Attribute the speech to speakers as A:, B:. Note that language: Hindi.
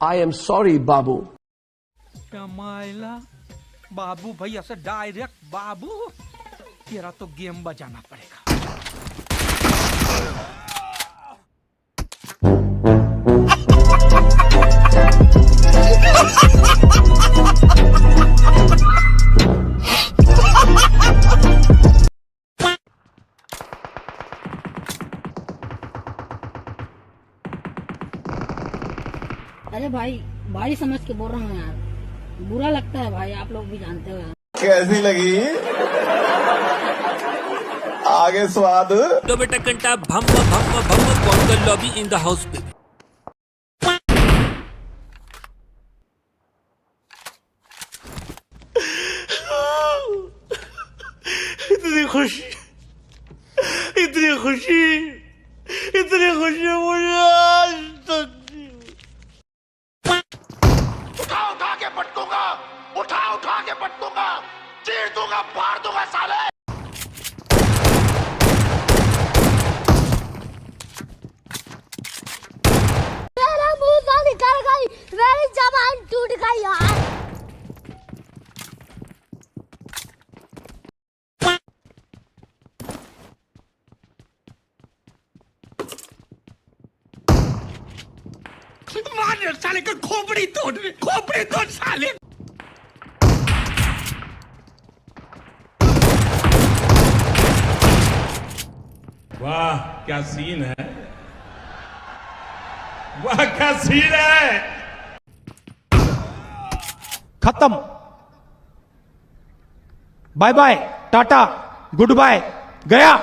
A: I am sorry, Babu.
B: मायला बाबू भाई ऐसे डायरेक्ट बाबू तेरा तो गेम बजाना पड़ेगा.
C: अरे भाई भाई समझ के बोल रहा हूँ यार, बुरा लगता है भाई, आप लोग भी जानते हो.
D: कैसी लगी आगे स्वाद.
E: तो बेटा कंटा भम भम भम Pongal lobby in the house पे.
F: इतनी खुशी इतनी खुशी इतनी खुशी मुझे आज तक.
D: उठा के पटकूंगा, उठा के पटकूंगा, चीर दूंगा, फाड़ दूंगा साले.
C: मेरा मुंह से निकल गई, मेरी जबान टूट गई यार.
B: मार साले का खोपड़ी तोड़ साले.
F: वाह क्या सीन है, वाह क्या सीन है.
G: खत्म. Bye bye, tata, goodbye, गया.